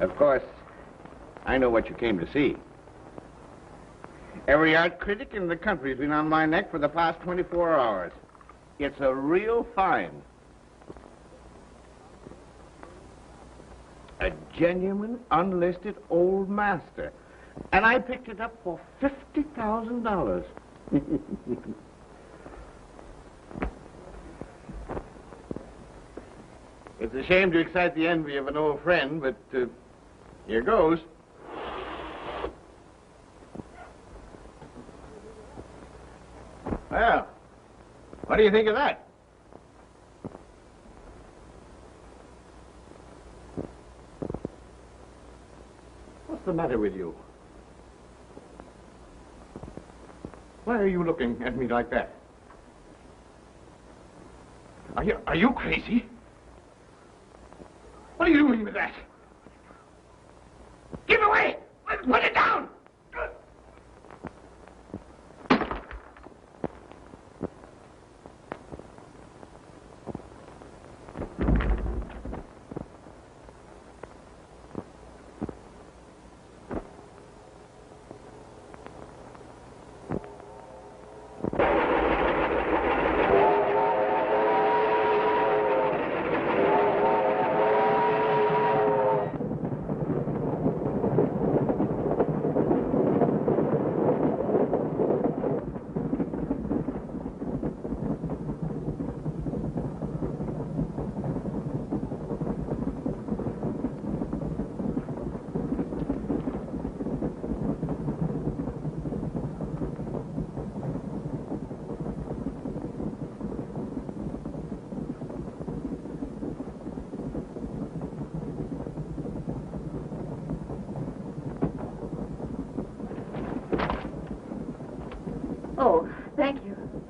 Of course, I know what you came to see. Every art critic in the country's been on my neck for the past 24 hours. It's a real find. A genuine, unlisted old master. And I picked it up for $50,000. It's a shame to excite the envy of an old friend, but here goes. Well, what do you think of that? What's the matter with you? Why are you looking at me like that? Are you crazy? What are you doing with that? Give it away! Put it down!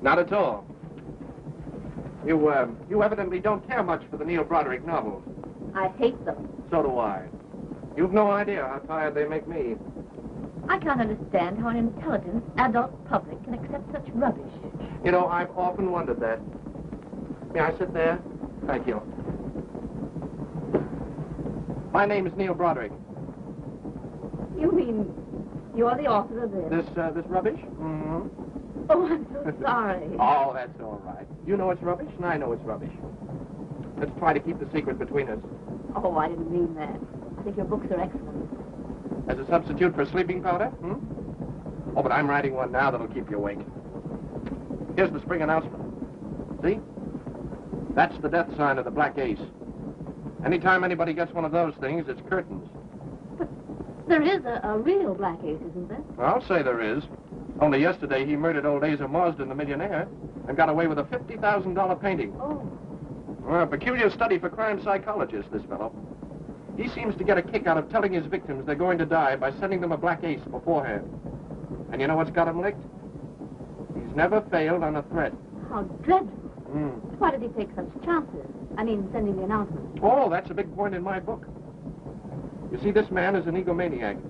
Not at all. You evidently don't care much for the Neil Broderick novels. I hate them. So do I. You've no idea how tired they make me. I can't understand how an intelligent adult public can accept such rubbish. You know, I've often wondered that. May I sit there? Thank you. My name is Neil Broderick. You mean you're the author of this? This rubbish? Mm-hmm. Oh, I'm so sorry. Oh, that's all right. You know it's rubbish, and I know it's rubbish. Let's try to keep the secret between us. Oh, I didn't mean that. I think your books are excellent. As a substitute for sleeping powder? Oh, but I'm writing one now that'll keep you awake. Here's the spring announcement. See? That's the death sign of the Black Ace. Anytime anybody gets one of those things, it's curtains. But there is a real Black Ace, isn't there? I'll say there is. Only yesterday he murdered old Asa Marsden, the millionaire, and got away with a $50,000 painting. Oh. Well, a peculiar study for crime psychologists, this fellow. He seems to get a kick out of telling his victims they're going to die by sending them a black ace beforehand. And you know what's got him licked? He's never failed on a threat. How dreadful. Why did he take such chances? I mean, sending the announcement. Oh, that's a big point in my book. You see, this man is an egomaniac.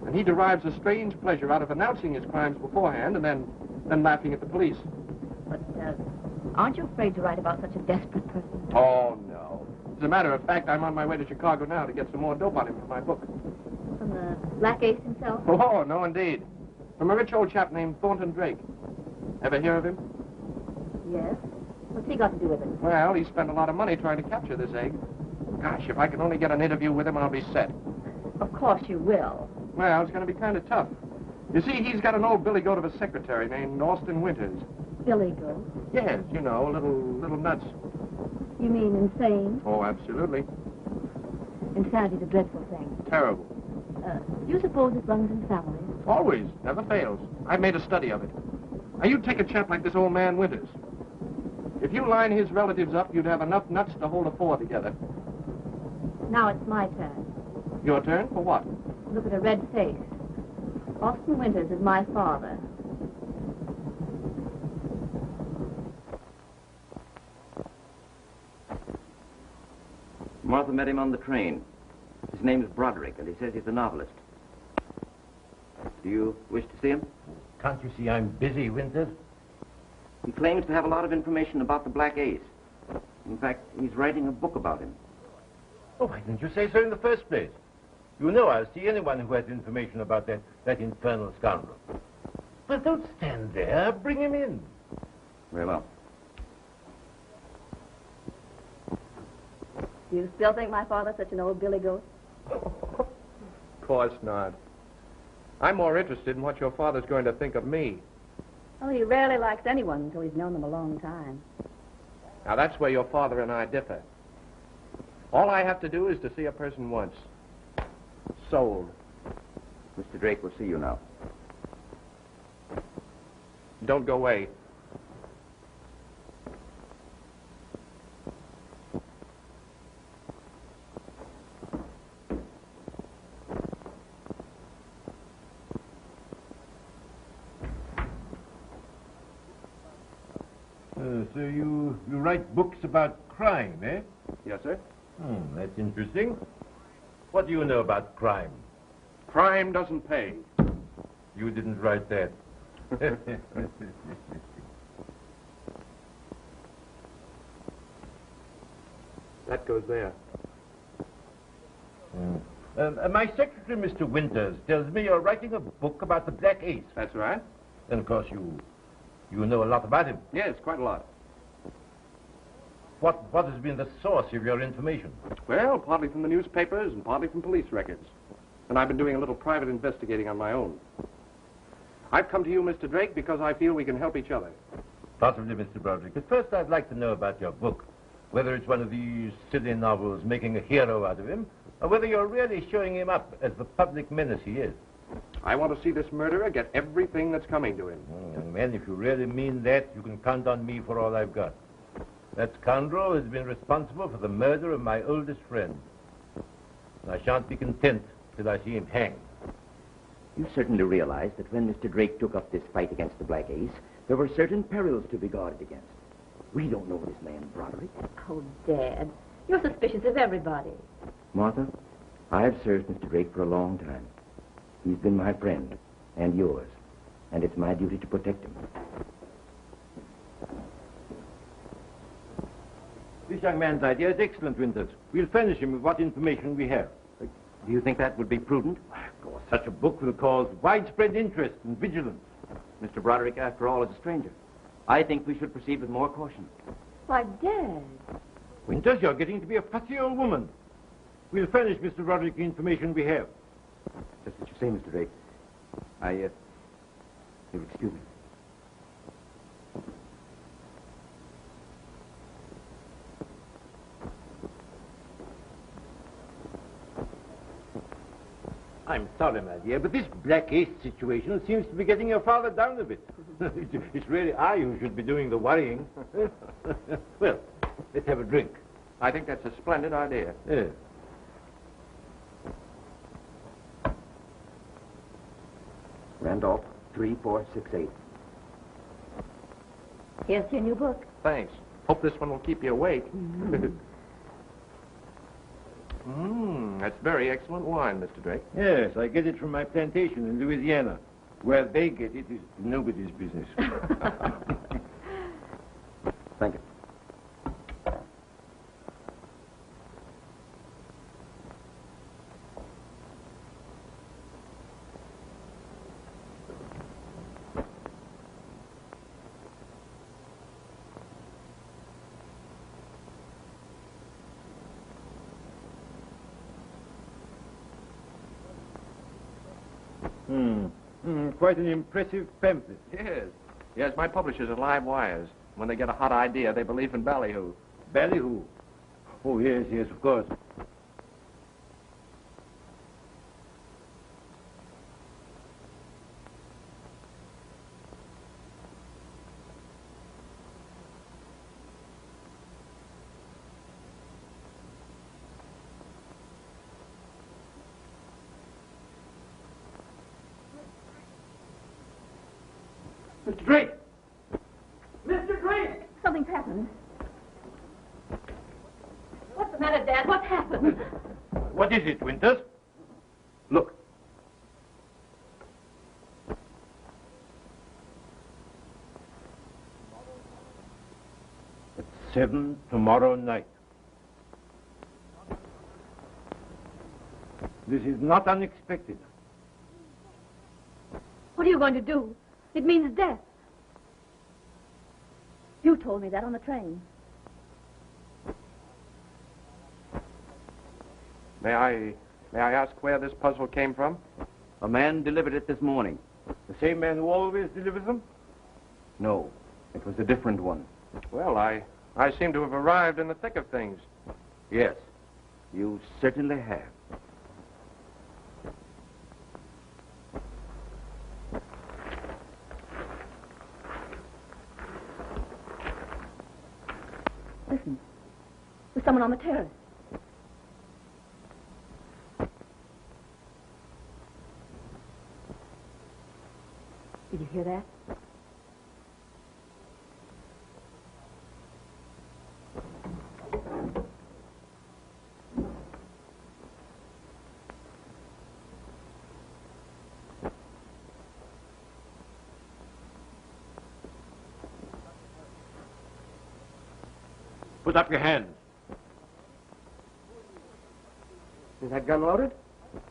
And he derives a strange pleasure out of announcing his crimes beforehand and then laughing at the police. But, aren't you afraid to write about such a desperate person? Oh, no. As a matter of fact, I'm on my way to Chicago now to get some more dope on him for my book. From the Black Ace himself? Oh, no, indeed. From a rich old chap named Thornton Drake. Ever hear of him? Yes. What's he got to do with it? Well, he spent a lot of money trying to capture this egg. Gosh, if I can only get an interview with him, I'll be set. Of course you will. Well, it's going to be kind of tough. You see, he's got an old billy goat of a secretary named Austin Winters. Billy goat? Yes, you know, little nuts. You mean insane? Oh, absolutely. Insanity's a dreadful thing. Terrible. Do you suppose it runs in families? Always. Never fails. I've made a study of it. Now, you take a chap like this old man Winters. If you line his relatives up, you'd have enough nuts to hold a four together. Now it's my turn. Your turn? For what? Look at a red face. Austin Winters is my father. Martha met him on the train. His name's Broderick, and he says he's a novelist. Do you wish to see him? Can't you see I'm busy, Winters? He claims to have a lot of information about the Black Ace. In fact, he's writing a book about him. Oh, why didn't you say so in the first place? You know I'll see anyone who has information about that infernal scoundrel. But don't stand there. Bring him in. Very well. Do you still think my father's such an old billy goat? Of course not. I'm more interested in what your father's going to think of me. Well, he rarely likes anyone until he's known them a long time. Now, that's where your father and I differ. All I have to do is to see a person once. Sold. Mr. Drake will see you now. Don't go away. So you write books about crime, eh? Yes, sir. That's interesting. What do you know about crime? Crime doesn't pay. You didn't write that. That goes there. My secretary, Mr. Winters, tells me you're writing a book about the Black Ace. That's right. And, of course, you know a lot about him. Yes, quite a lot. What has been the source of your information? Well, partly from the newspapers and partly from police records. And I've been doing a little private investigating on my own. I've come to you, Mr. Drake, because I feel we can help each other. Possibly, Mr. Broderick. But first, I'd like to know about your book. Whether it's one of these silly novels making a hero out of him, or whether you're really showing him up as the public menace he is. I want to see this murderer get everything that's coming to him. Young man, if you really mean that, you can count on me for all I've got. That scoundrel has been responsible for the murder of my oldest friend. And I shan't be content till I see him hanged. You certainly realize that when Mr. Drake took up this fight against the Black Ace, there were certain perils to be guarded against. We don't know this man, Broderick. Oh, Dad, you're suspicious of everybody. Martha, I have served Mr. Drake for a long time. He's been my friend, and yours, and it's my duty to protect him. This young man's idea is excellent, Winters. We'll furnish him with what information we have. Do you think that would be prudent? Of course, such a book will cause widespread interest and vigilance. Mr. Broderick, after all, is a stranger. I think we should proceed with more caution. Why, Dad. Winters, you're getting to be a fussy old woman. We'll furnish Mr. Broderick the information we have. Just what you say, Mr. Drake. You'll excuse me. I'm sorry, my dear, but this Black Ace situation seems to be getting your father down a bit. It's really I who should be doing the worrying. Well, let's have a drink. I think that's a splendid idea. Yeah. Randolph, 3468. Here's your new book. Thanks. Hope this one will keep you awake. That's very excellent wine, Mr. Drake. Yes, I get it from my plantation in Louisiana. Where they get it is nobody's business. Thank you. Quite an impressive pamphlet. Yes. Yes, my publishers are live wires. When they get a hot idea, they believe in ballyhoo. Ballyhoo? Oh, yes, of course. Mr. Drake! Mr. Drake! Something's happened. What's the matter, Dad? What's happened? What is it, Winters? Look. At 7 tomorrow night. This is not unexpected. What are you going to do? It means death. You told me that on the train. May I ask where this puzzle came from? A man delivered it this morning. The same man who always delivers them? No, it was a different one. Well, I seem to have arrived in the thick of things. Yes, you certainly have. Listen, there's someone on the terrace. Did you hear that? Put up your hands. Is that gun loaded?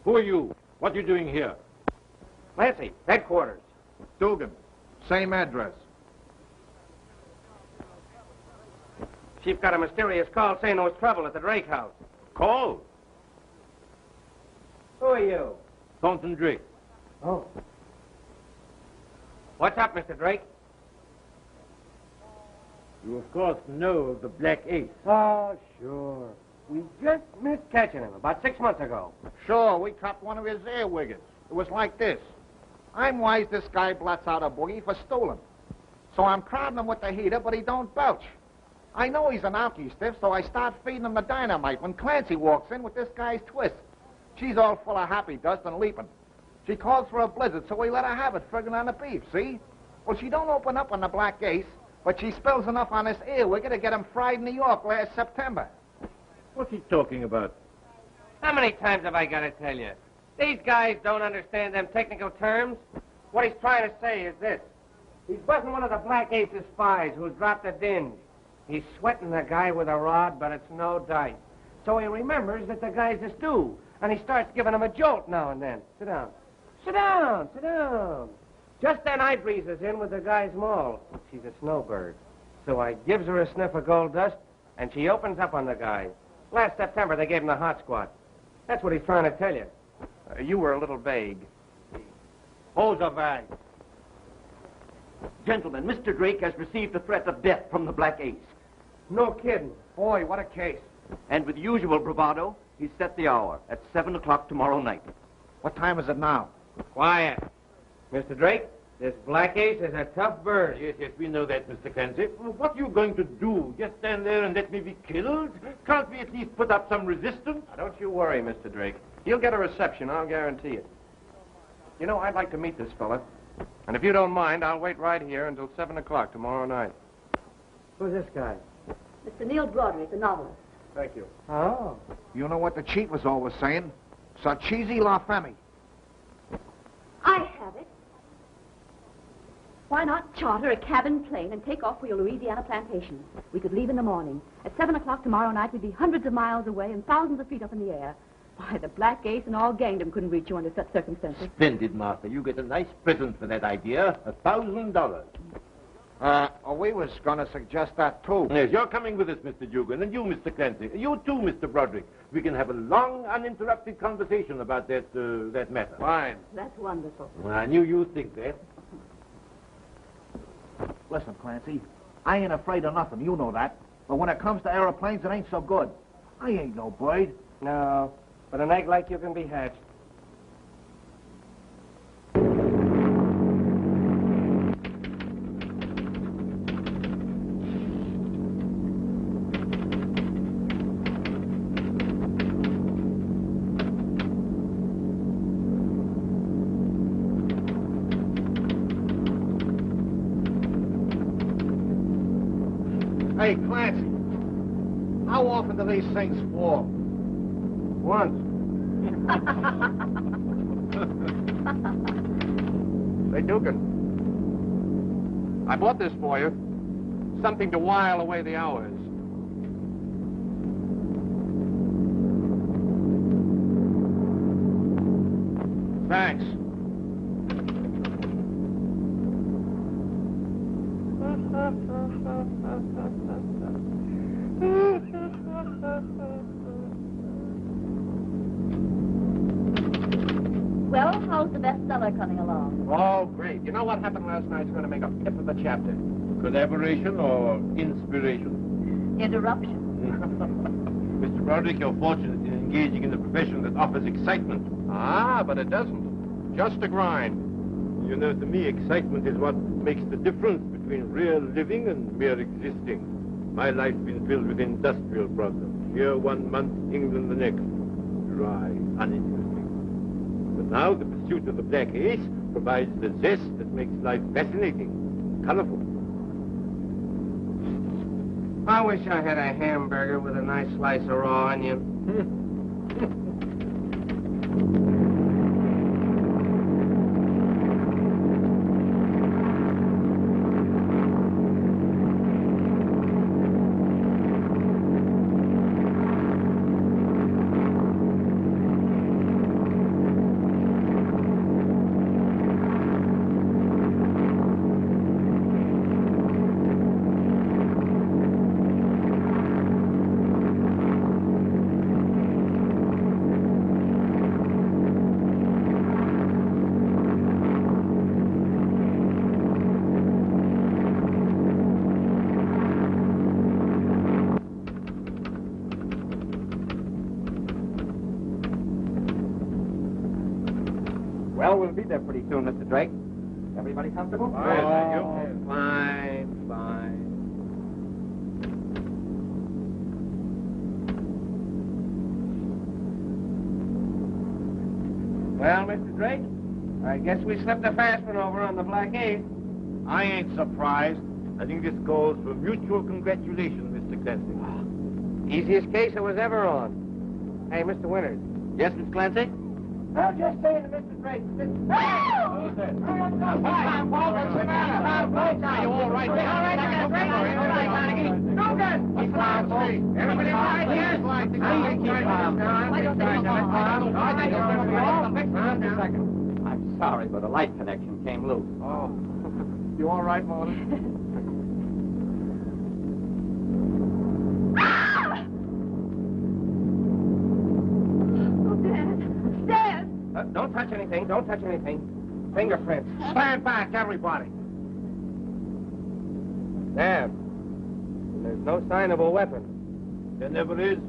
Who are you? What are you doing here? Clancy, headquarters. Dugan, same address. Chief got a mysterious call saying there was trouble at the Drake house. Call. Who are you? Thornton Drake. Oh. What's up, Mr. Drake? You, of course, know of the Black Ace. Oh, sure. We just missed catching him about 6 months ago. Sure, we copped one of his earwiggers. It was like this. I'm wise this guy blots out a boogie for stealing. So I'm crowding him with the heater, but he don't belch. I know he's an alky stiff, so I start feeding him the dynamite when Clancy walks in with this guy's twist. She's all full of happy dust and leaping. She calls for a blizzard, so we let her have it, friggin' on the beef, see? Well, she don't open up on the Black Ace, but she spills enough on this earwigger to get him fried in New York last September. What's he talking about? How many times have I got to tell you? These guys don't understand them technical terms. What he's trying to say is this. He's busting one of the Black Ace's spies who's dropped a dinge. He's sweating the guy with a rod, but it's no dice. So he remembers that the guy's a stew, and he starts giving him a jolt now and then. Sit down. Sit down, sit down. Just then I breezes in with the guy's maul. She's a snowbird. So I gives her a sniff of gold dust, and she opens up on the guy. Last September, they gave him the hot squat. That's what he's trying to tell you. You were a little vague. Hold the bag. Gentlemen, Mr. Drake has received a threat of death from the Black Ace. No kidding. Boy, what a case. And with usual bravado, he set the hour at 7 o'clock tomorrow night. What time is it now? Quiet. Mr. Drake, this Black Ace is a tough bird. Yes, we know that, Mr. Clancy. Well, what are you going to do? Just stand there and let me be killed? Can't we at least put up some resistance? Now, don't you worry, Mr. Drake. He'll get a reception, I'll guarantee it. You know, I'd like to meet this fella. And if you don't mind, I'll wait right here until 7 o'clock tomorrow night. Who's this guy? Mr. Neil Broderick, the novelist. Thank you. Oh. You know what the chief was always saying? Sarchisi la femme. I have it. Why not charter a cabin plane and take off for your Louisiana plantation? We could leave in the morning. At 7 o'clock tomorrow night, we'd be hundreds of miles away and thousands of feet up in the air. Why, the Black Ace and all gangdom couldn't reach you under such circumstances. Splendid, Martha. You get a nice present for that idea. $1,000. We was going to suggest that, too. Yes, you're coming with us, Mr. Dugan, and you, Mr. Clancy. You, too, Mr. Broderick. We can have a long, uninterrupted conversation about that matter. Fine. That's wonderful. Well, I knew you'd think that. Listen, Clancy, I ain't afraid of nothing, you know that. But when it comes to aeroplanes, it ain't so good. I ain't no bird. No, but an egg like you can be hatched. Hey, Clancy, how often do these things fall? Once. Say, Dugan, I bought this for you. Something to while away the hours. Thanks. Well, how's the bestseller coming along? Oh, great. You know what happened last night's going to make a pip of the chapter. Collaboration or inspiration? Interruption. Mr. Broderick, you're fortunate in engaging in a profession that offers excitement. Ah, but it doesn't. Just a grind. You know, to me, excitement is what makes the difference between real living and mere existing. My life's been filled with industrial problems. Here 1 month, England the next. Dry, uninteresting. But now the pursuit of the Black Ace provides the zest that makes life fascinating, colorful. I wish I had a hamburger with a nice slice of raw onion. Well, we'll be there pretty soon, Mr. Drake. Everybody comfortable? Yes, thank you. Fine, fine. Well, Mr. Drake, I guess we slipped a fast one over on the Black Ace. I ain't surprised. I think this calls for mutual congratulations, Mr. Clancy. Easiest case I was ever on. Hey, Mr. Winters. Yes, Miss Clancy? I'm just saying to Mr. Drake. Who's that? Are you all right? All right, I got a break. All right, Carnegie. Dugan! What's Clancy? Everybody all right here? Just a second. I'm sorry, but a light connection came loose. Oh. You all right, Mona? Don't touch anything. Don't touch anything. Fingerprints. Stand back, everybody. There. There's no sign of a weapon. There never is.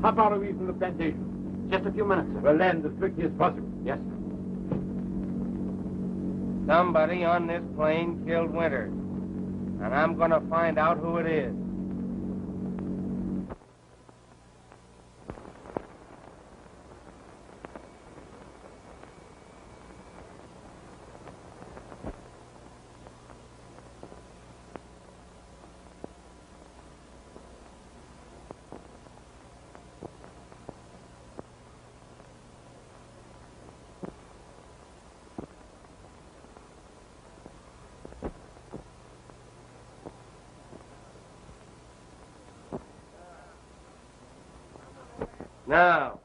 How far are we from the plantation? Just a few minutes, sir. We'll land as quickly as possible. Yes, sir. Somebody on this plane killed Winters. And I'm going to find out who it is. Now,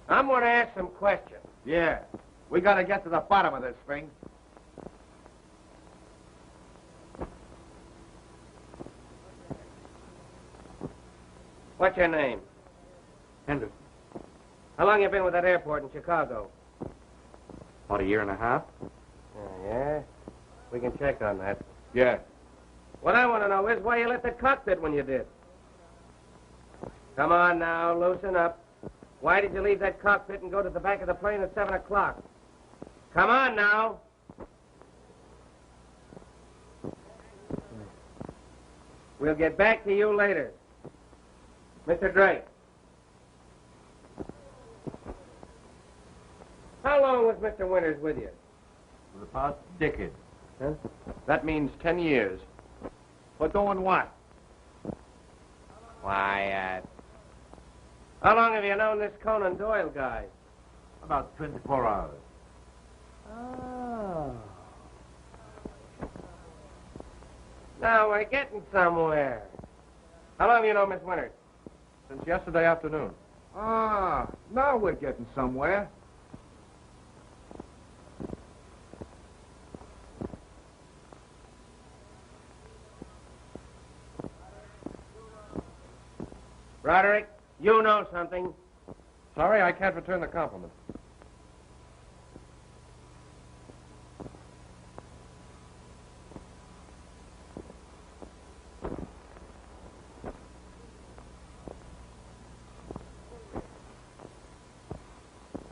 I'm going to ask some questions. Yeah. We got to get to the bottom of this thing. What's your name? Henderson. How long you been with that airport in Chicago? About a year and a half. Yeah? We can check on that. Yeah. What I want to know is why you left the cockpit when you did. Come on now, loosen up. Why did you leave that cockpit and go to the back of the plane at 7 o'clock? Come on now. We'll get back to you later. Mr. Drake. How long was Mr. Winters with you? For the past decade. Huh? That means 10 years. For doing what? Why, how long have you known this Conan Doyle guy? About 24 hours. Oh. Now we're getting somewhere. How long have you known Miss Winters? Since yesterday afternoon. Ah, now we're getting somewhere. Broderick, you know something. Sorry, I can't return the compliment.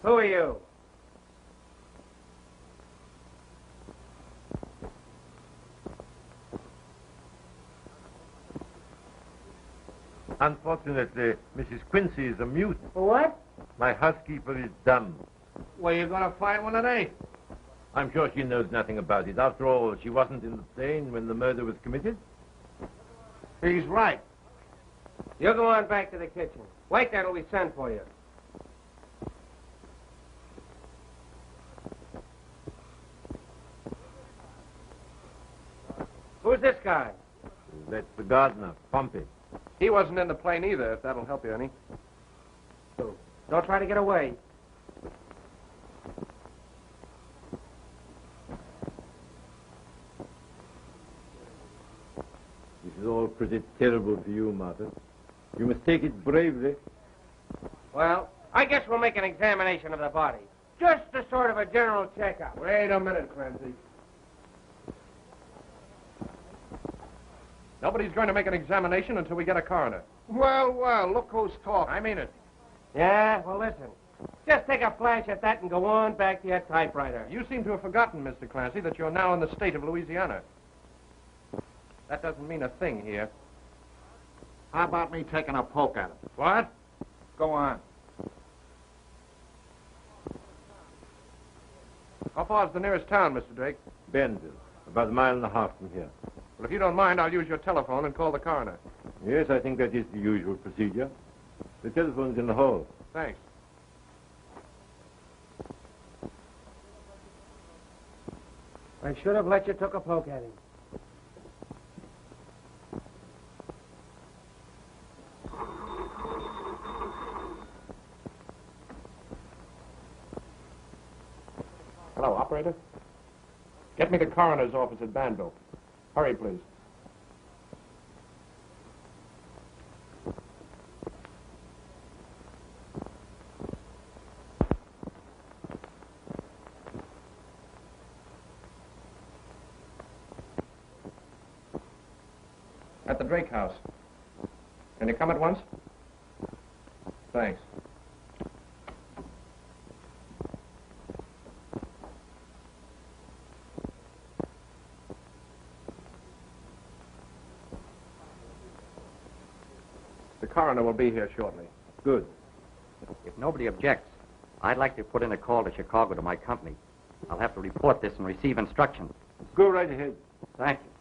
Who are you? Unfortunately, Mrs. Quincy is a mute. What? My housekeeper is dumb. Where you gonna find one today? I'm sure she knows nothing about it. After all, she wasn't in the plane when the murder was committed. He's right. You go on back to the kitchen. Wait there till we send for you. Who's this guy? That's the gardener, Pompey. He wasn't in the plane either, if that'll help you any. Don't try to get away. This is all pretty terrible for you, Martha. You must take it bravely. Well, I guess we'll make an examination of the body. Just a sort of a general checkup. Wait a minute, Clancy. Nobody's going to make an examination until we get a coroner. Well, well, look who's talking. I mean it. Yeah, well, listen. Just take a flash at that and go on back to your typewriter. You seem to have forgotten, Mr. Clancy, that you're now in the state of Louisiana. That doesn't mean a thing here. How about me taking a poke at him? What? Go on. How far is the nearest town, Mr. Drake? Benville, about a mile and a half from here. Well, if you don't mind, I'll use your telephone and call the coroner. Yes, I think that is the usual procedure. The telephone's in the hall. Thanks. I should have let you take a poke at him. Hello, operator. Get me the coroner's office at Banville. Hurry, please. At the Drake house. Can you come at once? Thanks. The coroner will be here shortly. Good. If nobody objects, I'd like to put in a call to Chicago to my company. I'll have to report this and receive instructions. Go right ahead. Thank you.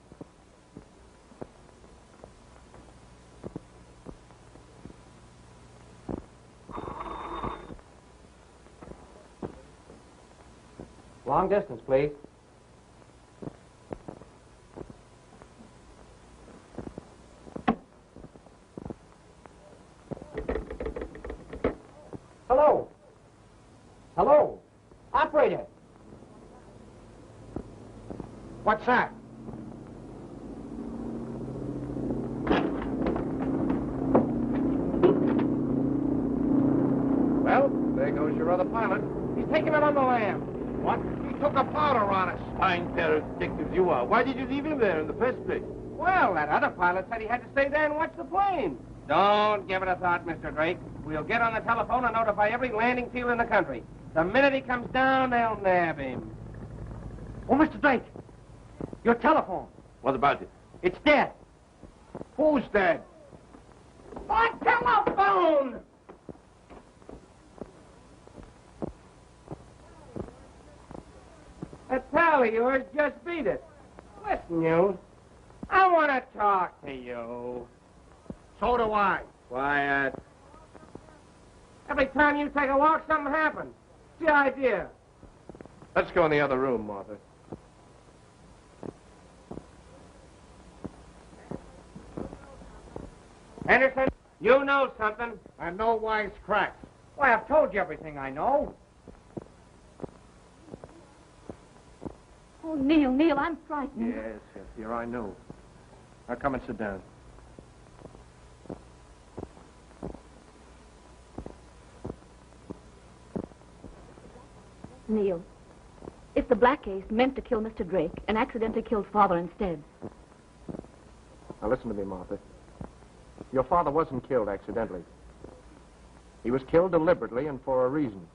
Long distance, please. Hello? Hello? Operator? What's that? Well, there goes your other pilot. He's taking it on the lam. What? He took a powder on us. Fine pair of detectives you are. Why did you leave him there in the first place? Well, that other pilot said he had to stay there and watch the plane. Don't give it a thought, Mr. Drake. We'll get on the telephone and notify every landing field in the country. The minute he comes down, they'll nab him. Oh, Mr. Drake, your telephone. What about it? It's dead. Who's dead? My telephone! That pal of yours just beat it. Listen, you. I want to talk to you. So do I. Quiet. Every time you take a walk, something happens. What's the idea? Let's go in the other room, Martha. Anderson, You know something. And no wise cracks. Why, I've told you everything I know. Oh, Neil, I'm frightened. Yes, dear, I know. Now come and sit down. Neil, if the Black Ace meant to kill Mr. Drake and accidentally killed Father instead. Now listen to me, Martha. Your father wasn't killed accidentally. He was killed deliberately and for a reason.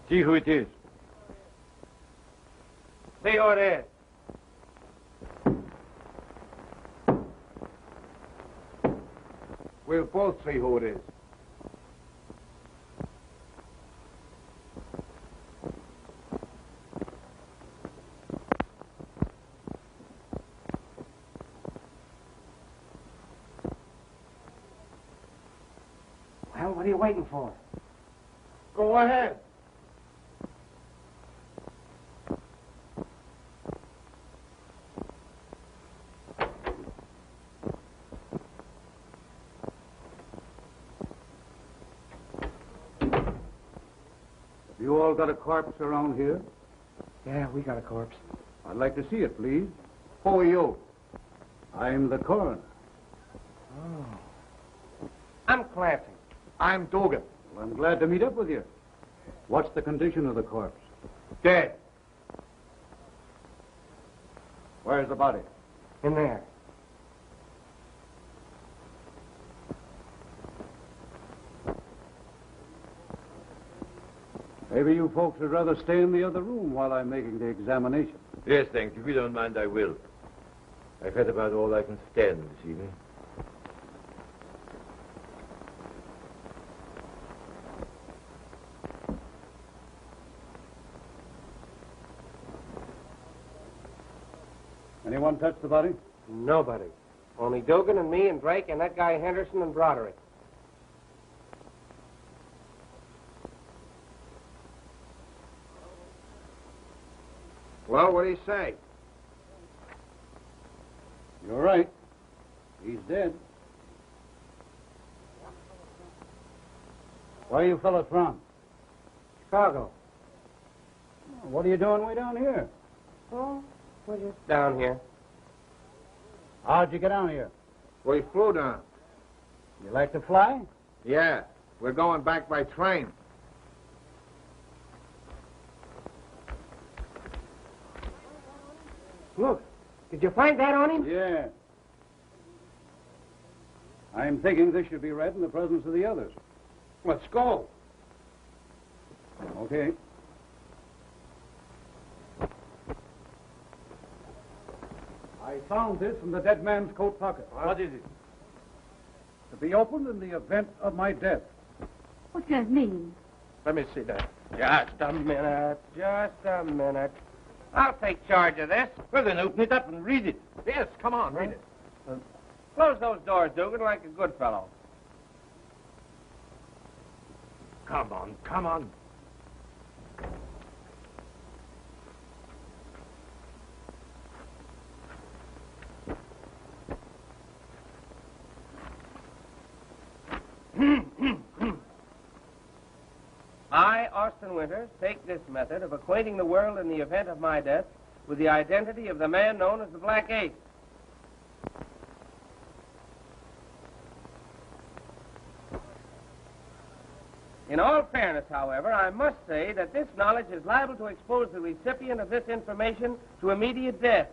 See who it is. See who it is. We'll both see who it is. Well, what are you waiting for? Go ahead. You all got a corpse around here? Yeah, we got a corpse. I'd like to see it, please. Who are you? I'm the coroner. I'm Clancy. I'm Dugan. Well, I'm glad to meet up with you. What's the condition of the corpse? Dead. Where's the body? In there. Maybe you folks would rather stay in the other room while I'm making the examination. Yes, thanks. If you don't mind, I will. I've had about all I can stand this evening. Anyone touch the body? Nobody. Only Dugan and me and Drake and that guy Henderson and Broderick. Well, what do you say? You're right. He's dead. Where are you fellas from? Chicago. What are you doing way down here? Oh, we're just down here. How'd you get down here? We flew down. You like to fly? Yeah, we're going back by train. Look, did you find that on him? Yeah. I'm thinking this should be read in the presence of the others. Let's go. Okay. I found this in the dead man's coat pocket. What is it? To be opened in the event of my death. What does it mean? Let me see that. Just a minute. Just a minute. I'll take charge of this. Well, then open it up and read it. Yes, come on, read it. Close those doors, Dugan, like a good fellow. Come on, come on. I, Austin Winters, take this method of acquainting the world in the event of my death with the identity of the man known as the Black Ace. In all fairness, however, I must say that this knowledge is liable to expose the recipient of this information to immediate death.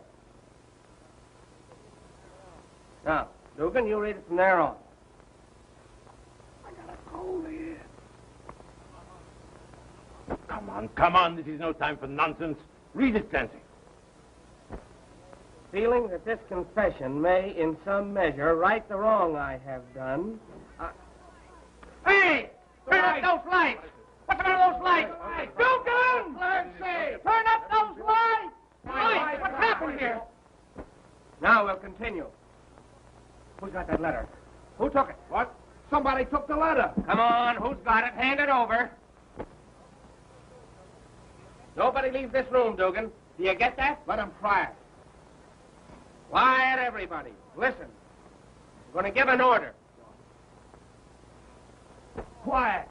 Now, Dugan, you read it from there on. Come on. This is no time for nonsense. Read it, Clancy. Feeling that this confession may, in some measure, right the wrong I have done. Hey! Turn up those lights! What's the matter with those lights? Dugan! Clancy! Turn up those lights! Lights! What's happened here? Now we'll continue. Who's got that letter? Who took it? What? Somebody took the letter. Come on, who's got it? Hand it over. Nobody leaves this room, Dugan. Do you get that? Let him try it. Quiet, everybody. Listen. I'm going to give an order. Quiet.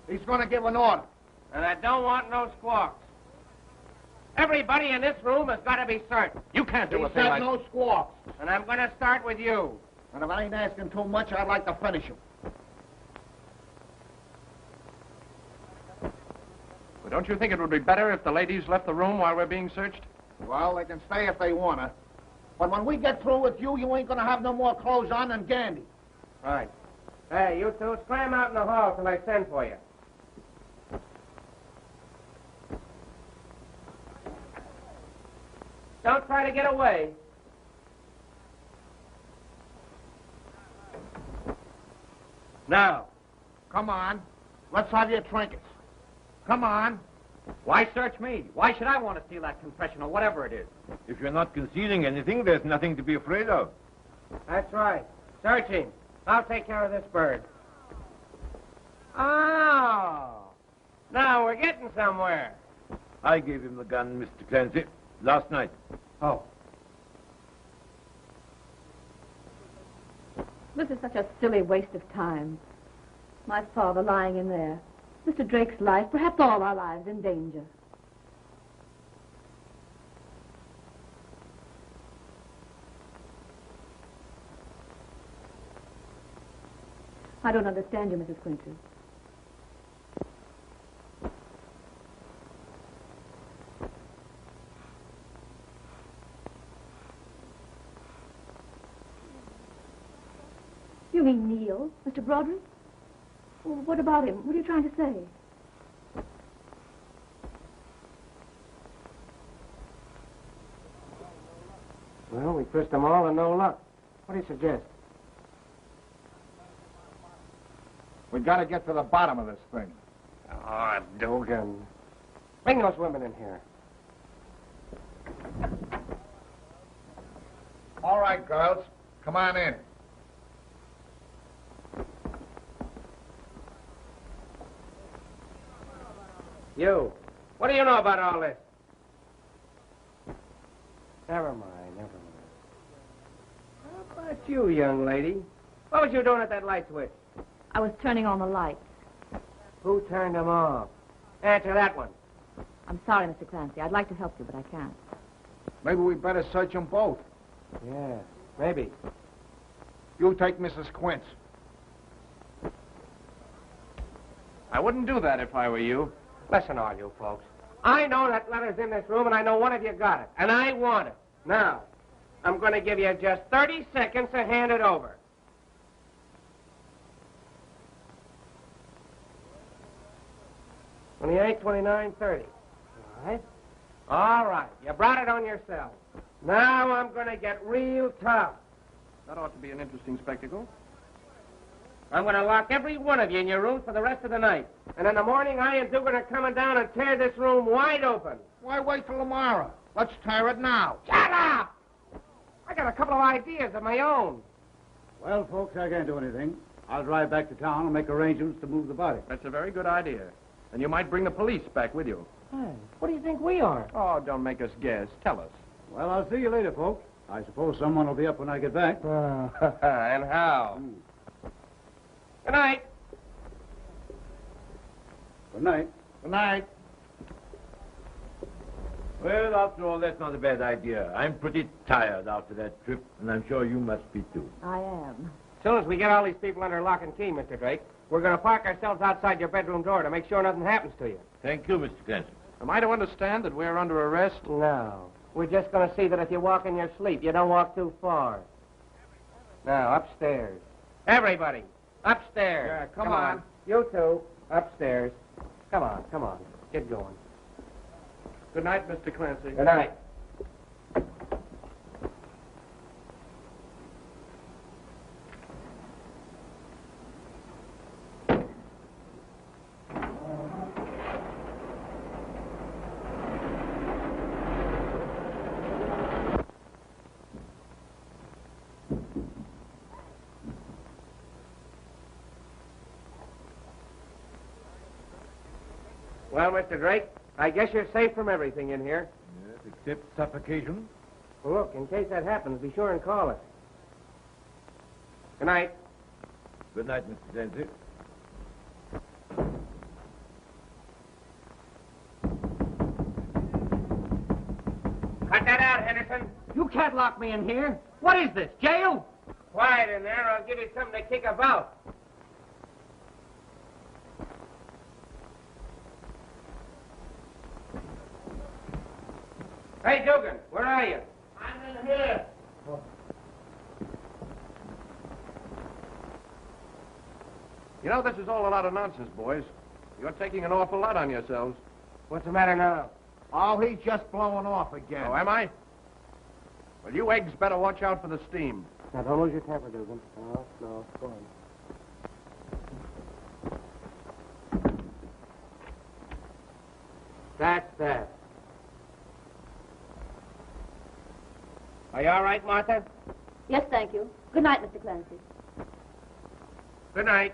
He's going to give an order. And I don't want no squawks. Everybody in this room has got to be searched. You can't do He a thing said like... no squawks. And I'm going to start with you. And if I ain't asking too much, I'd like to finish him. Well, don't you think it would be better if the ladies left the room while we're being searched? Well, they can stay if they want to. But when we get through with you, you ain't going to have no more clothes on than Gandy. Right. Hey, you two, scram out in the hall till I send for you. Don't try to get away. Now. Come on. Let's have your trinkets. Come on. Why search me? Why should I want to steal that confession or whatever it is? If you're not concealing anything, there's nothing to be afraid of. That's right. Search him. I'll take care of this bird. Oh. Now we're getting somewhere. I gave him the gun, Mr. Clancy, last night. Oh. This is such a silly waste of time. My father lying in there. Mr. Drake's life, perhaps all our lives, in danger. I don't understand you, Mrs. Quincy. You mean Neil, Mr. Broderick? Well, what about him? What are you trying to say? Well, we frisked them all and no luck. What do you suggest? We got to get to the bottom of this thing. Oh, Dugan. Bring those women in here. All right, girls. Come on in. You. What do you know about all this? Never mind. How about you, young lady? What was you doing at that light switch? I was turning on the lights. Who turned them off? Answer that one. I'm sorry, Mr. Clancy. I'd like to help you, but I can't. Maybe we better search them both. Yeah, maybe. You take Mrs. Quince. I wouldn't do that if I were you. Listen, all you folks. I know that letter's in this room, and I know one of you got it. And I want it. Now, I'm going to give you just 30 seconds to hand it over. 28, 29, 30. All right. All right. You brought it on yourself. Now I'm going to get real tough. That ought to be an interesting spectacle. I'm going to lock every one of you in your rooms for the rest of the night. And in the morning, I and Dugan are coming down and tear this room wide open. Why wait till tomorrow? Let's tear it now. Shut up! I got a couple of ideas of my own. Well, folks, I can't do anything. I'll drive back to town and make arrangements to move the body. That's a very good idea. And you might bring the police back with you. Hey, what do you think we are? Oh, don't make us guess. Tell us. Well, I'll see you later, folks. I suppose someone will be up when I get back. And how? Good night. Good night. Good night. Well, after all, that's not a bad idea. I'm pretty tired after that trip, and I'm sure you must be too. I am. As soon as we get all these people under lock and key, Mr. Drake, we're going to park ourselves outside your bedroom door to make sure nothing happens to you. Thank you, Mr. Clancy. Am I to understand that we're under arrest? No. We're just going to see that if you walk in your sleep, you don't walk too far. Now, upstairs. Everybody, upstairs. Yeah, come on. You two, upstairs. Come on. Get going. Good night, Mr. Clancy. Good night. Well, Mr. Drake, I guess you're safe from everything in here. Yes, except suffocation. Well, look, in case that happens, be sure and call us. Good night. Good night, Mr. Clancy. Cut that out, Henderson. You can't lock me in here. What is this, jail? Quiet in there, or I'll give you something to kick about. Hey, Dugan, where are you? I'm in here. You know, this is all a lot of nonsense, boys. You're taking an awful lot on yourselves. What's the matter now? Oh, he's just blowing off again. Oh, am I? Well, you eggs better watch out for the steam. Now, don't lose your temper, Dugan. No, go on. That's that. Are you all right, Martha? Yes, thank you. Good night, Mr. Clancy. Good night.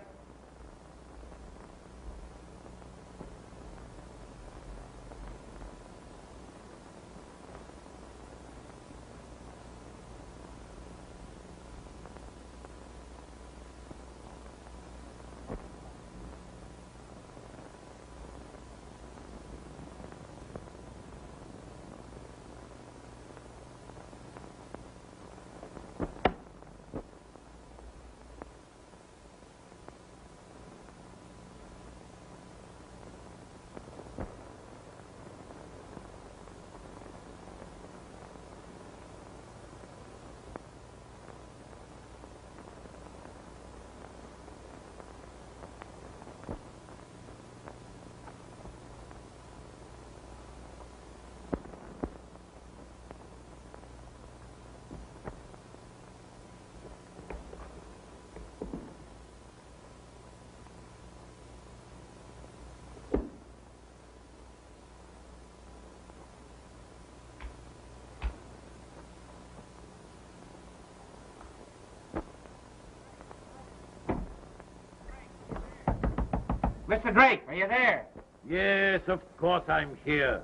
Mr. Drake, are you there? Yes, of course I'm here.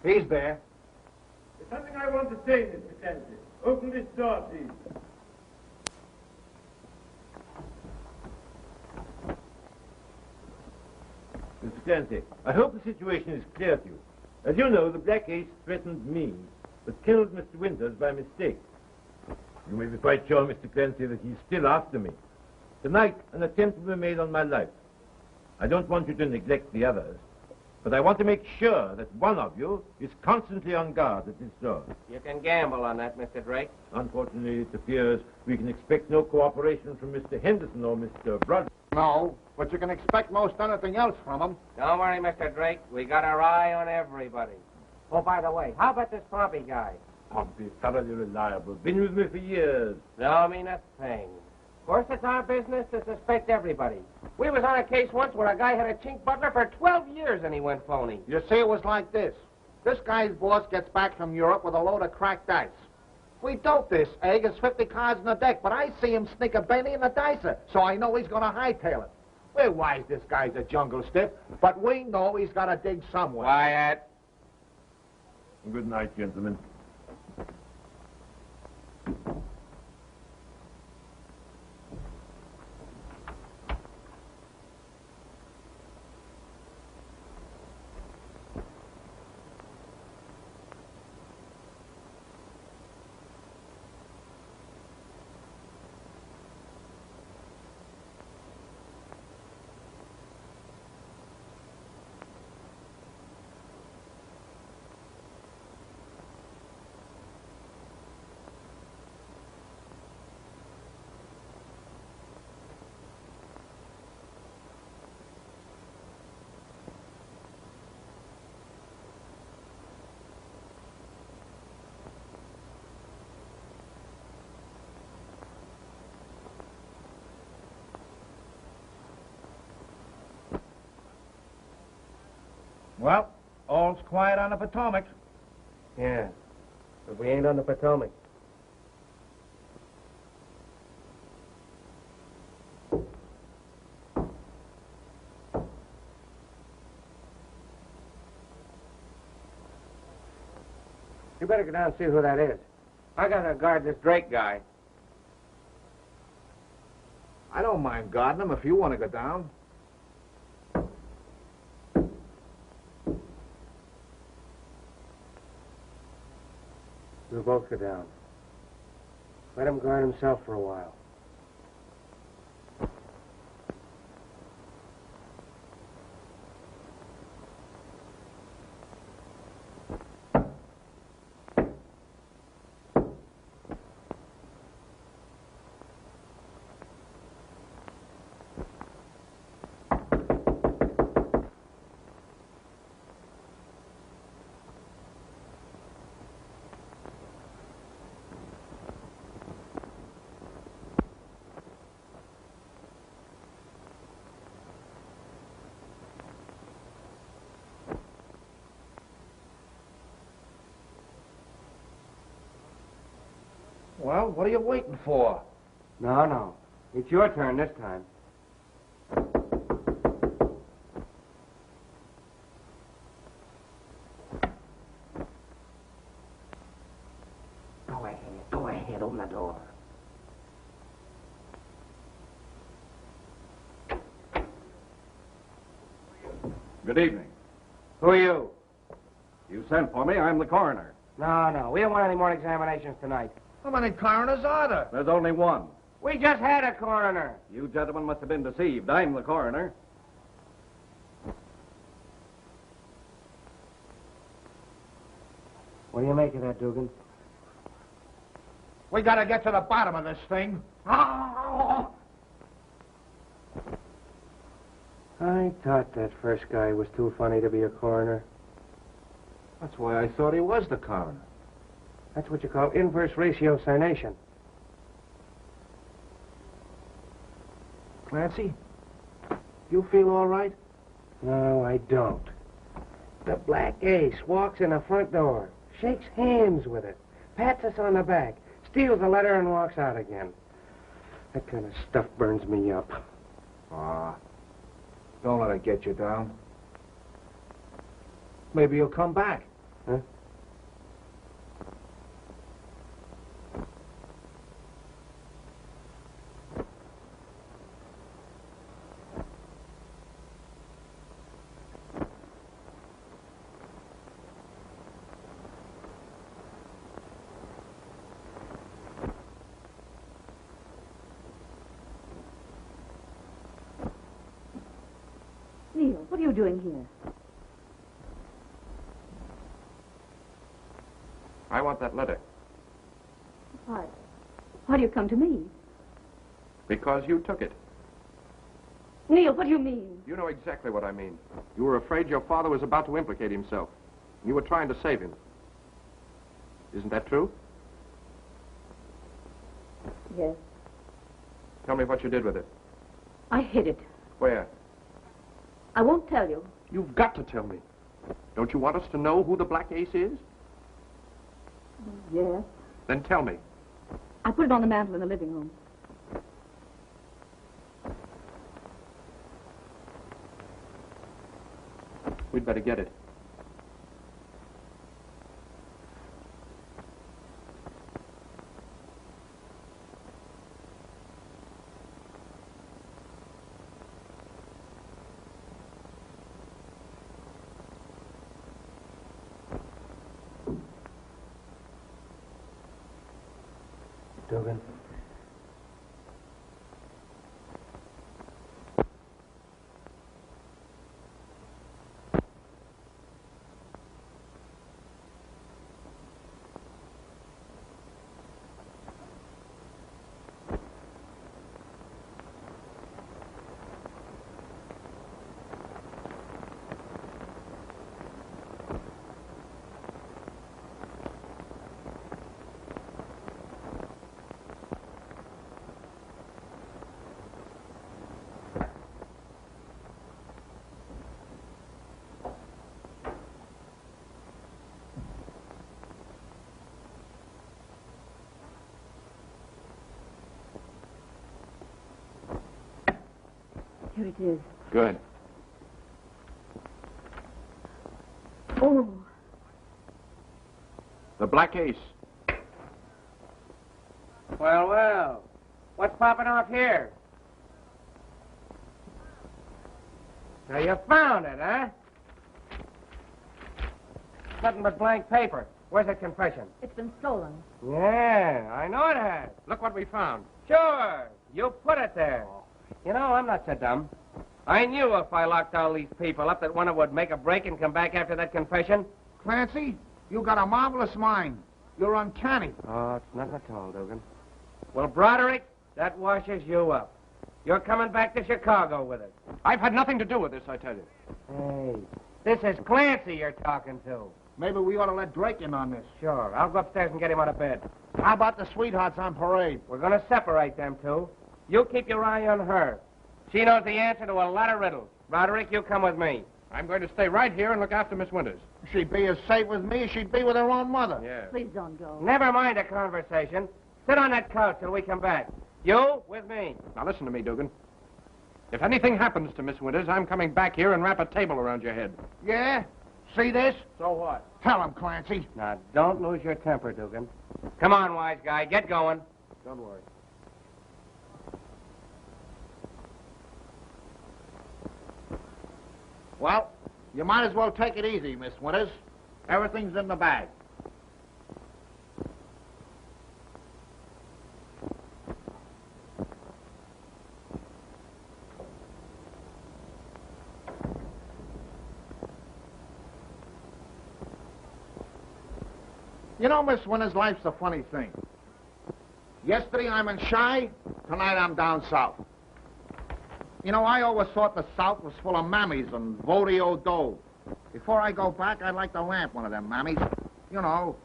He's there. There's something I want to say, Mr. Clancy. Open this door, please. Mr. Clancy, I hope the situation is clear to you. As you know, the Black Ace threatened me, but killed Mr. Winters by mistake. You may be quite sure, Mr. Clancy, that he's still after me. Tonight, an attempt will be made on my life. I don't want you to neglect the others, but I want to make sure that one of you is constantly on guard at this door. You can gamble on that, Mr. Drake. Unfortunately, it appears we can expect no cooperation from Mr. Henderson or Mr. Broderick. No, but you can expect most anything else from him. Don't worry, Mr. Drake. We got our eye on everybody. Oh, by the way, how about this Pompey guy? Pompey, thoroughly reliable. Been with me for years. Don't mean a thing. Of course, it's our business to suspect everybody. We was on a case once where a guy had a chink butler for 12 years and he went phony. You see, it was like this. This guy's boss gets back from Europe with a load of cracked dice. We dope this egg. It's 50 cards in the deck, but I see him sneak a Benny in the dicer, so I know he's going to hightail it. We're wise this guy's a jungle stiff, but we know he's got to dig somewhere. Quiet. Good night, gentlemen. Well, all's quiet on the Potomac. Yeah, but we ain't on the Potomac. You better go down and see who that is. I gotta guard this Drake guy. I don't mind guarding him if you want to go down. We'll both go down. Let him guard himself for a while. Well, what are you waiting for? No. It's your turn this time. Go ahead, open the door. Good evening. Who are you? You sent for me. I'm the coroner. No, we don't want any more examinations tonight. How many coroners are there? There's only one. We just had a coroner. You gentlemen must have been deceived. I'm the coroner. What do you make of that, Dugan? We gotta get to the bottom of this thing. I thought that first guy was too funny to be a coroner. That's why I thought he was the coroner. That's what you call inverse ratiocination. Clancy, you feel all right? No, I don't. The Black Ace walks in the front door, shakes hands with it, pats us on the back, steals the letter and walks out again. That kind of stuff burns me up. Don't let it get you down. Maybe you'll come back. Huh? Neil, what are you doing here? I want that letter. Why do you come to me? Because you took it. Neil, what do you mean? You know exactly what I mean. You were afraid your father was about to implicate himself. You were trying to save him. Isn't that true? Yes. Tell me what you did with it. I hid it. Where? I won't tell you. You've got to tell me. Don't you want us to know who the Black Ace is? Yes. Then tell me. I put it on the mantel in the living room. We'd better get it. Dugan. Here it is. Good. Oh. The Black Ace. Well, well. What's popping off here? Now, you found it, huh? Nothing but blank paper. Where's that confession? It's been stolen. Yeah, I know it has. Look what we found. Sure. You put it there. You know, I'm not so dumb. I knew if I locked all these people up that one of them would make a break and come back after that confession. Clancy, you got a marvelous mind. You're uncanny. Oh, it's nothing at all, Dugan. Well, Broderick, that washes you up. You're coming back to Chicago with it. I've had nothing to do with this, I tell you. Hey, this is Clancy you're talking to. Maybe we ought to let Drake in on this. Sure. I'll go upstairs and get him out of bed. How about the sweethearts on parade? We're going to separate them two. You keep your eye on her. She knows the answer to a lot of riddles. Broderick, you come with me. I'm going to stay right here and look after Miss Winters. She'd be as safe with me as she'd be with her own mother. Yeah. Please don't go. Never mind a conversation. Sit on that couch till we come back. You with me. Now listen to me, Dugan. If anything happens to Miss Winters, I'm coming back here and wrap a table around your head. Yeah? See this? So what? Tell him, Clancy. Now, don't lose your temper, Dugan. Come on, wise guy. Get going. Don't worry. Well, you might as well take it easy, Miss Winters. Everything's in the bag. You know, Miss Winters, life's a funny thing. Yesterday I'm in Chi, tonight I'm down south. You know, I always thought the South was full of mammies and vodeo dough. Before I go back, I'd like to lamp one of them mammies. You know,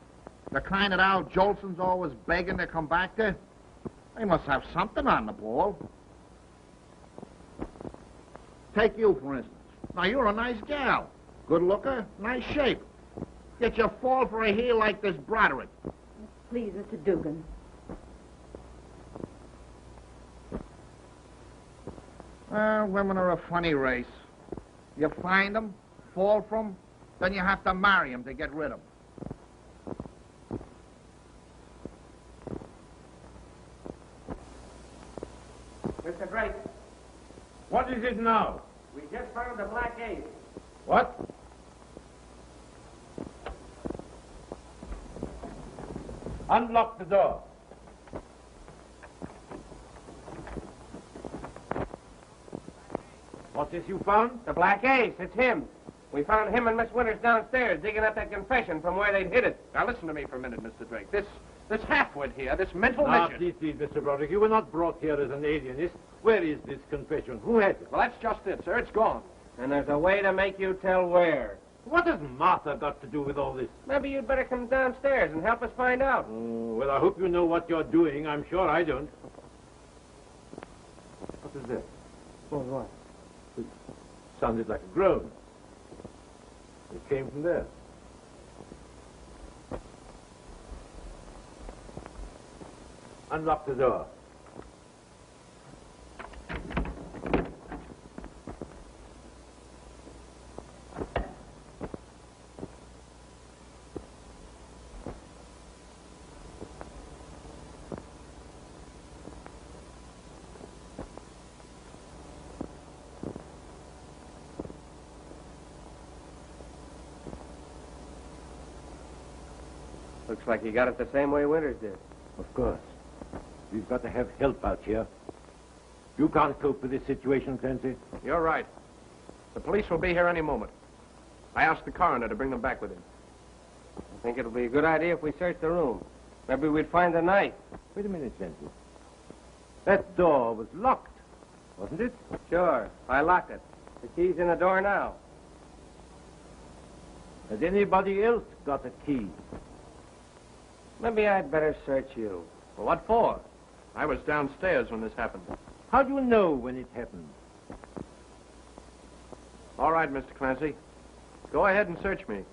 the kind that Al Jolson's always begging to come back to. They must have something on the ball. Take you, for instance. Now, you're a nice gal. Good looker, nice shape. Yet you fall for a heel like this Broderick. Please, Mr. Dugan. Women are a funny race. You find them, fall for them, then you have to marry them to get rid of them. Mr. Drake, What is it now? we just found the Black Ace. What? Unlock the door. What's this you found? The Black Ace. It's him. We found him and Miss Winters downstairs digging up that confession from where they'd hid it. Now listen to me for a minute, Mr. Drake. This halfwit here, this mental Ah, midget. please, Mr. Broderick. You were not brought here as an alienist. Where is this confession? Who had it? Well, that's just it, sir. It's gone. And there's a way to make you tell where. What has Martha got to do with all this? Maybe you'd better come downstairs and help us find out. Oh, well, I hope you know what you're doing. I'm sure I don't. What is that? Oh, what? It sounded like a groan. It came from there. Unlock the door. Looks like he got it the same way Winters did. Of course. We've got to have help out here. You can't cope with this situation, Clancy. You're right. The police will be here any moment. I asked the coroner to bring them back with him. I think it'll be a good idea if we search the room. Maybe we'd find the knife. Wait a minute, Clancy. That door was locked, wasn't it? Sure. I locked it. The key's in the door now. Has anybody else got a key? Maybe I'd better search you. Well, what for? I was downstairs when this happened. How do you know when it happened? All right, Mr. Clancy. Go ahead and search me.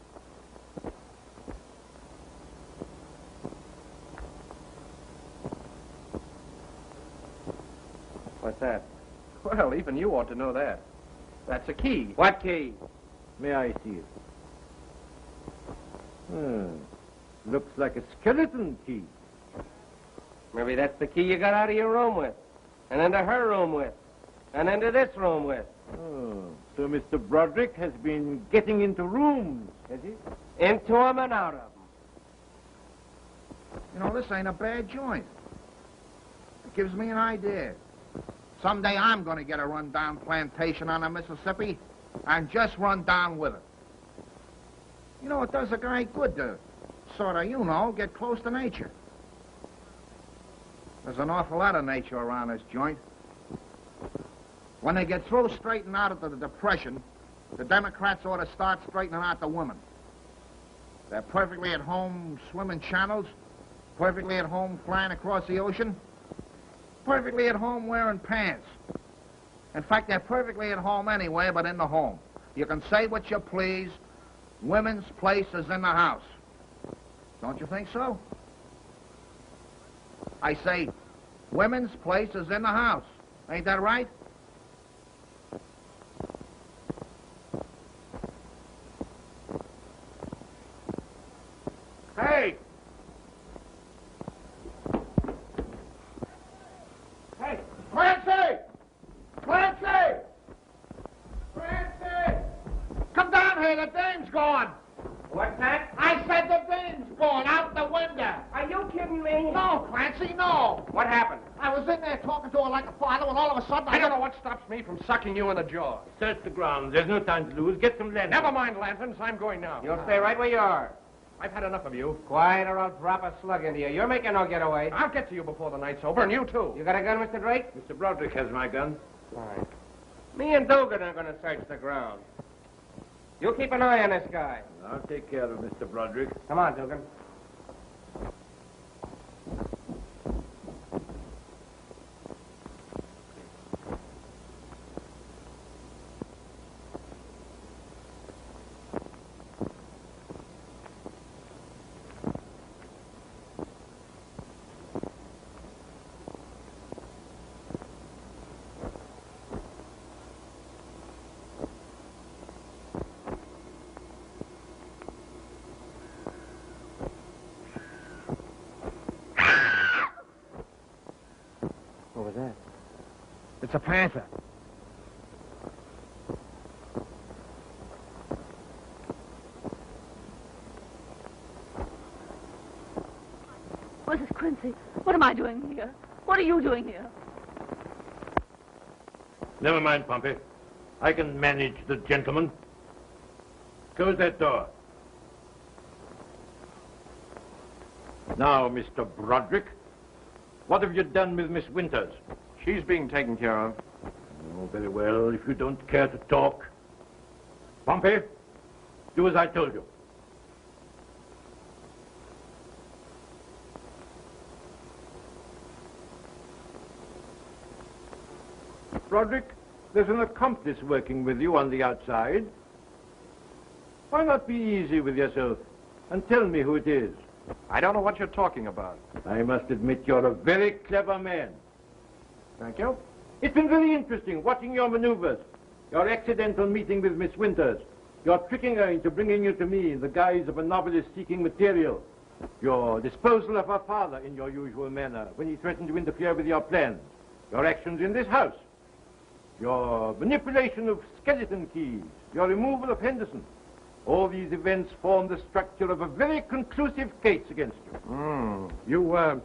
What's that? Well, even you ought to know that. That's a key. What key? May I see it? Looks like a skeleton key. Maybe that's the key you got out of your room with, and into her room with, and into this room with. Oh, so Mr. Broderick has been getting into rooms, has he? Into them and out of them. You know, this ain't a bad joint. It gives me an idea. Someday I'm going to get a run-down plantation on the Mississippi and just run down with it. You know, it does a guy good to sort of, you know, get close to nature. There's an awful lot of nature around this joint. When they get through straightening out of the Depression, the Democrats ought to start straightening out the women. They're perfectly at home swimming channels, perfectly at home flying across the ocean, perfectly at home wearing pants. In fact, they're perfectly at home anywhere but in the home. You can say what you please. Women's place is in the house. Don't you think so? I say, women's place is in the house. Ain't that right? Hey! Hey! Clancy! Clancy! Clancy! Come down here, the dame's gone. What's that? I said the dame's gone, out the window. Are you kidding me? No, Clancy, no. What happened? I was in there talking to her like a father, and all of a sudden I don't know what stops me from sucking you in the jaw. Search the grounds. There's no time to lose. Get some lanterns. Never mind lanterns. I'm going now. You'll stay right where you are. I've had enough of you. Quiet or I'll drop a slug into you. You're making no getaway. I'll get to you before the night's over, and you too. You got a gun, Mr. Drake? Mr. Broderick has my gun. Fine. Me and Dugan are going to search the ground. You keep an eye on this guy. I'll take care of Mr. Broderick. Come on, Dugan. What was that? It's a panther. Mrs. Quincy, what am I doing here? What are you doing here? Never mind, Pompey. I can manage the gentleman. Close that door. Now, Mr. Broderick, what have you done with Miss Winters? She's being taken care of. Oh, very well, if you don't care to talk. Pompey, do as I told you. Broderick, there's an accomplice working with you on the outside. Why not be easy with yourself and tell me who it is? I don't know what you're talking about. I must admit you're a very clever man. Thank you. It's been very interesting watching your maneuvers. Your accidental meeting with Miss Winters. Your tricking her into bringing you to me in the guise of a novelist seeking material. Your disposal of her father in your usual manner when he threatened to interfere with your plans. Your actions in this house. Your manipulation of skeleton keys. Your removal of Henderson. All these events form the structure of a very conclusive case against you.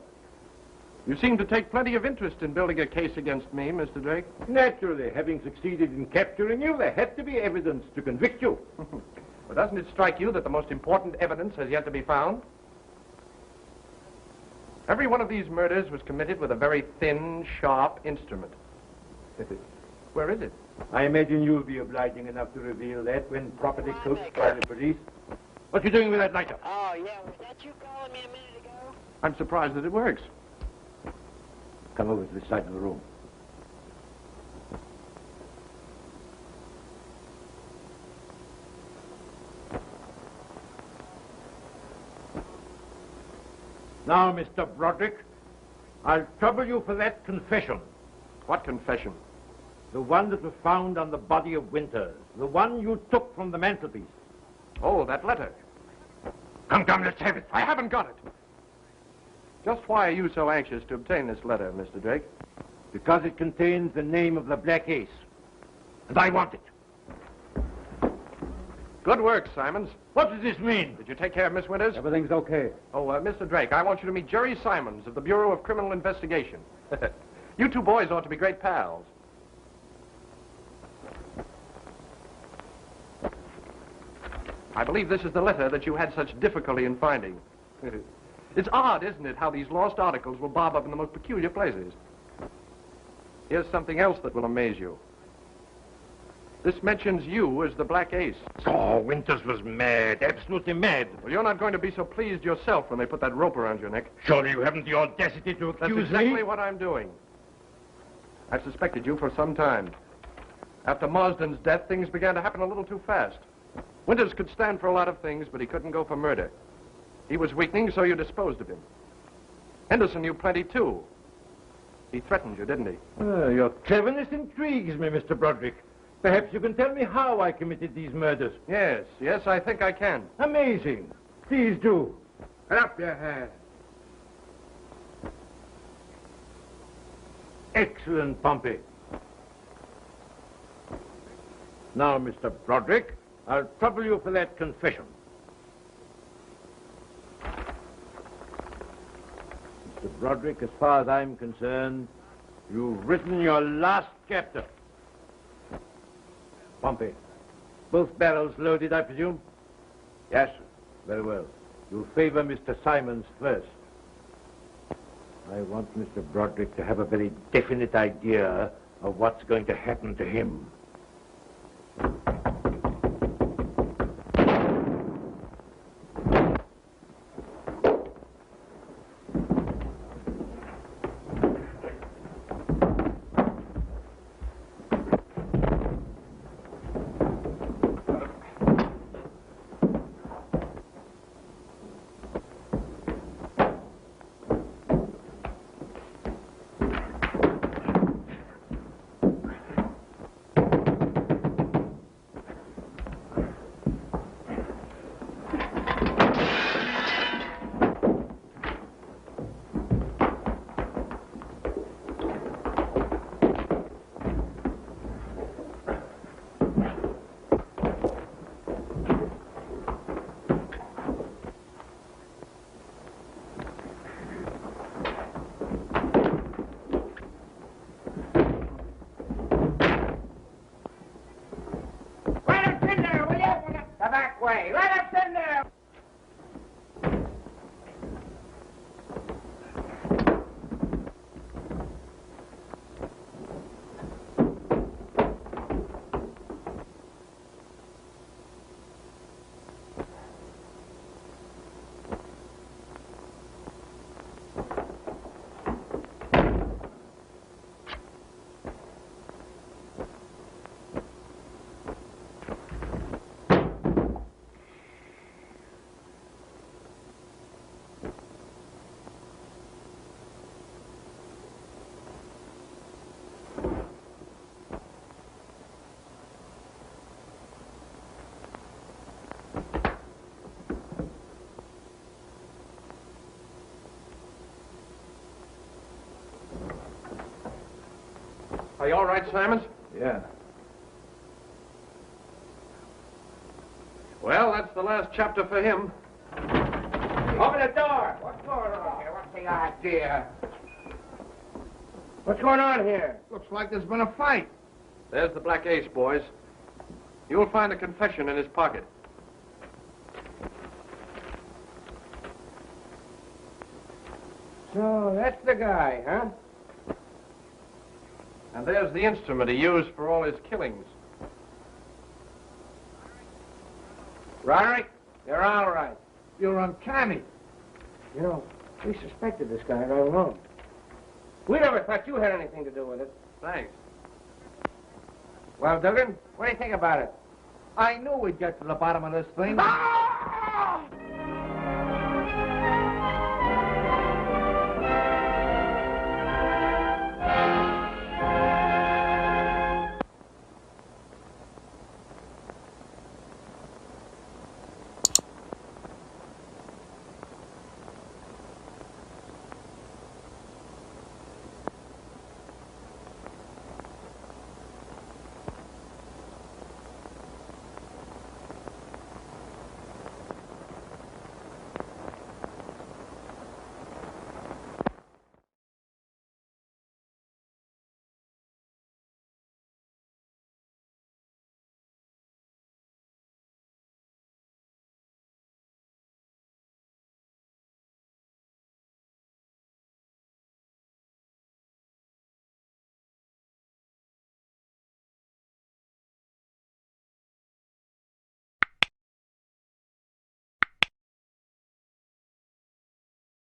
You seem to take plenty of interest in building a case against me, Mr. Drake. Naturally, having succeeded in capturing you, there had to be evidence to convict you. But doesn't it strike you that the most important evidence has yet to be found? Every one of these murders was committed with a very thin, sharp instrument. Where is it? I imagine you'll be obliging enough to reveal that when properly coached by the police. What you doing with that lighter? Oh, yeah, was that you calling me a minute ago? I'm surprised that it works. Come over to this side of the room. Now, Mr. Broderick, I'll trouble you for that confession. What confession? The one that was found on the body of Winters. The one you took from the mantelpiece. Oh, that letter. Come come, let's have it. I haven't got it. Just why are you so anxious to obtain this letter, Mr. Drake? Because it contains the name of the Black Ace. And I want it. Good work, Simons. What does this mean? Did you take care of Miss Winters? Everything's okay. Oh, Mr. Drake, I want you to meet Jerry Simons of the Bureau of Criminal Investigation. You two boys ought to be great pals. I believe this is the letter that you had such difficulty in finding. It's odd, isn't it, how these lost articles will bob up in the most peculiar places. Here's something else that will amaze you. This mentions you as the Black Ace. Oh, Winters was mad, absolutely mad. Well, you're not going to be so pleased yourself when they put that rope around your neck. Surely you haven't the audacity to accuse That's exactly what I'm doing. I've suspected you for some time. After Marsden's death, things began to happen a little too fast. Winters could stand for a lot of things, but he couldn't go for murder. He was weakening, so you disposed of him. Henderson knew plenty, too. He threatened you, didn't he? Your cleverness intrigues me, Mr. Broderick. Perhaps you can tell me how I committed these murders. Yes, I think I can. Amazing. Please do. Put up your hand. Excellent, Pompey. Now, Mr. Broderick, I'll trouble you for that confession. Mr. Broderick, as far as I'm concerned, you've written your last chapter. Pompey, both barrels loaded, I presume? Yes, sir. Very well. You'll favor Mr. Simons first. I want Mr. Broderick to have a very definite idea of what's going to happen to him. Way. Let us in there! Are you all right, Simons? Yeah. Well, that's the last chapter for him. Open the door! What's going on here? What's the idea? What's going on here? Looks like there's been a fight. There's the Black Ace, boys. You'll find a confession in his pocket. So, that's the guy, huh? And there's the instrument he used for all his killings. Broderick, you're all right. You're uncanny. You know, we suspected this guy right along. We never thought you had anything to do with it. Thanks. Well, Dugan, what do you think about it? I knew we'd get to the bottom of this thing.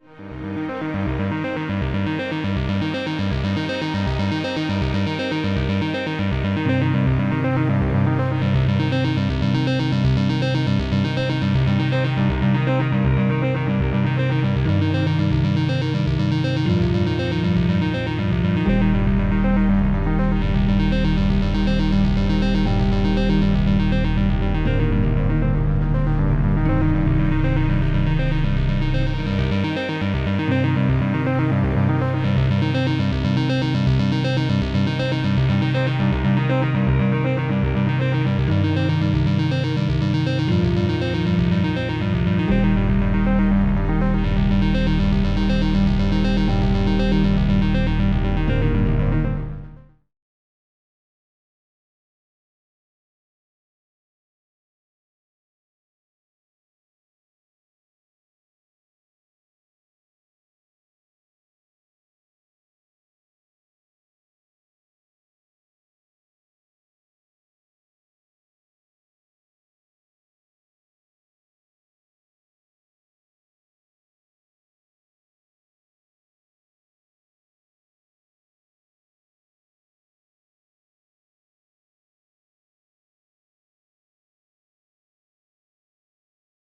you.